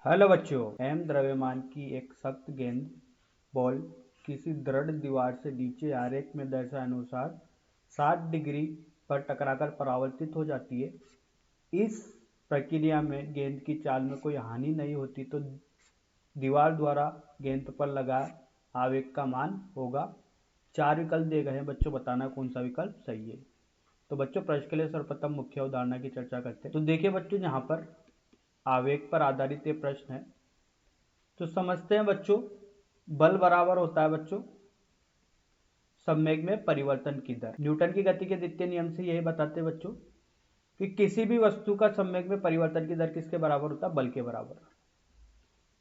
Hello बच्चों, M द्रव्यमान की एक सख्त गेंद बॉल किसी दृढ़ दीवार से नीचे आरेख में दर्शाए अनुसार 60 डिग्री पर टकराकर परावर्तित हो जाती है। इस प्रक्रिया में गेंद की चाल में कोई हानि नहीं होती तो दीवार द्वारा गेंद पर लगा आवेग का मान होगा। 4 विकल्प दिए गए हैं बच्चों, बताना कौन सा विकल्प सही है। तो बच्चों प्रश्न के लिए सर्वप्रथम मुख्य उदाहरण की चर्चा करते हैं। तो देखिए बच्चों, यहाँ पर आवेग पर आधारित ये प्रश्न है। तो समझते हैं बच्चों, बल बराबर होता है बच्चों संवेग में परिवर्तन की दर। न्यूटन की गति के द्वितीय नियम से यही बताते हैं बच्चों कि किसी भी वस्तु का संवेग में परिवर्तन की दर किसके बराबर होता है? बल के बराबर।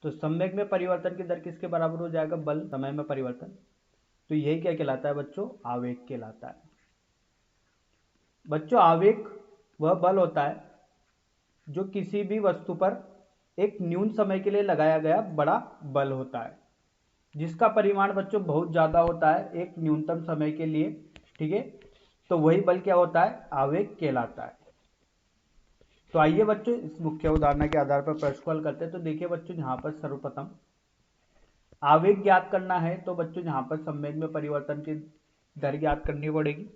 तो संवेग में परिवर्तन की दर किसके बराबर हो जाएगा? बल समय में परिवर्तन। तो यही क्या कहलाता है बच्चों? आवेग कहलाता है। बच्चों आवेग वह बल होता है जो किसी भी वस्तु पर एक न्यून समय के लिए लगाया गया बड़ा बल होता है, जिसका परिमाण बच्चों बहुत ज्यादा होता है एक न्यूनतम समय के लिए। ठीक है, तो वही बल क्या होता है? आवेग कहलाता है। तो आइए बच्चों इस मुख्य उदाहरण के आधार पर प्रश्न को हल करते हैं। तो देखिए बच्चों, यहाँ पर सर्वप्रथम आवेग ज्ञात करना है तो बच्चों यहाँ पर संवेग में परिवर्तन की दर ज्ञात करनी पड़ेगी।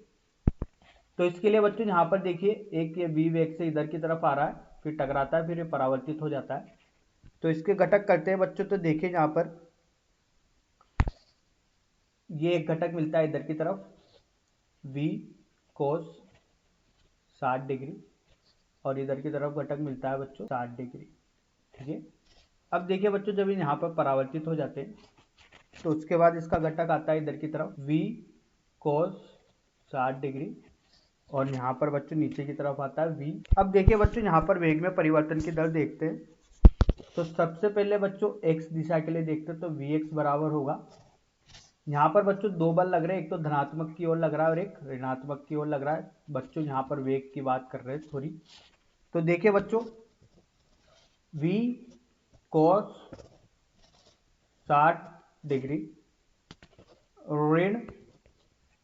तो इसके लिए बच्चों यहाँ पर देखिए, एक ये v वेग से इधर की तरफ आ रहा है, फिर टकराता है, फिर ये परावर्तित हो जाता है। तो इसके घटक करते हैं बच्चों। तो देखिए यहाँ पर ये एक घटक मिलता है इधर की तरफ v cos 60 डिग्री, और इधर की तरफ घटक मिलता है बच्चों 60 डिग्री। ठीक है, अब देखिए बच्चों, जब यहाँ पर परावर्तित हो जाते हैं तो उसके बाद इसका घटक आता है इधर की तरफ v cos 60 डिग्री, और यहाँ पर बच्चों नीचे की तरफ आता है v। अब देखिए बच्चों, यहाँ पर वेग में परिवर्तन की दर देखते हैं। तो सबसे पहले बच्चों x दिशा के लिए देखते हैं। तो vx बराबर होगा, यहाँ पर बच्चों दो बल लग रहे हैं, एक तो धनात्मक की ओर लग रहा है और एक ऋणात्मक की ओर लग रहा है। बच्चों यहाँ पर वेग की बात कर रहे हैं थोड़ी। तो देखिए बच्चों, v cos 60 डिग्री ऋण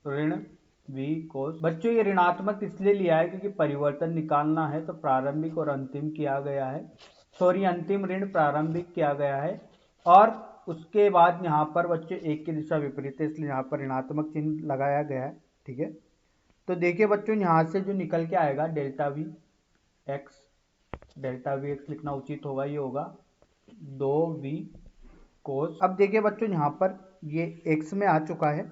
ऋण v cos। बच्चों ये ऋणात्मक इसलिए लिया है क्योंकि परिवर्तन निकालना है, तो प्रारंभिक और अंतिम किया गया है, सॉरी अंतिम ऋण प्रारंभिक किया गया है, और उसके बाद यहाँ पर बच्चों एक की दिशा विपरीत है, इसलिए यहाँ पर ऋणात्मक चिन्ह लगाया गया है। ठीक है, तो देखिए बच्चों, यहाँ से जो निकल के आएगा डेल्टा वी एक्स लिखना उचित होगा, ये होगा 2v कोस। अब देखिए बच्चों, यहाँ पर ये x में आ चुका है,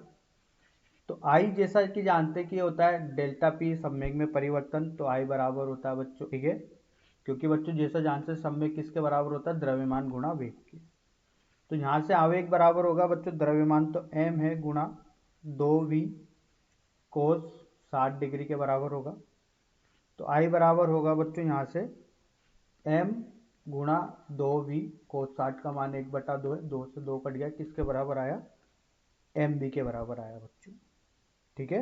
तो i जैसा कि जानते कि होता है डेल्टा पी संवेग में परिवर्तन, तो i बराबर होता है बच्चों। ठीक है, क्योंकि बच्चों जैसा जानते हैं संवेग किसके बराबर होता है? द्रव्यमान गुणा वेग के। तो यहाँ से आवेग बराबर होगा बच्चों द्रव्यमान, तो m है गुणा 2v कोस 60 डिग्री के बराबर होगा। तो i बराबर होगा बच्चों यहाँ से m गुणा 2v कोस 60 का मान 1/2 है, 2 से 2 कट गया, किसके बराबर आया? mv के बराबर आया बच्चों। ठीक है,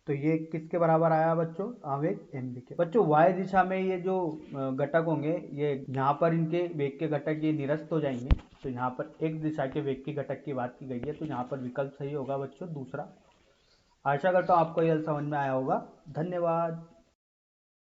तो ये किसके बराबर आया बच्चों? आवेग mv के। बच्चों y दिशा में ये जो घटक होंगे, ये यहाँ पर इनके वेग के घटक ये निरस्त हो जाएंगे। तो यहाँ पर x दिशा के वेग के घटक की बात की गई है, तो यहाँ पर विकल्प सही होगा बच्चों दूसरा। आशा करता हूँ आपको यह समझ में आया होगा। धन्यवाद।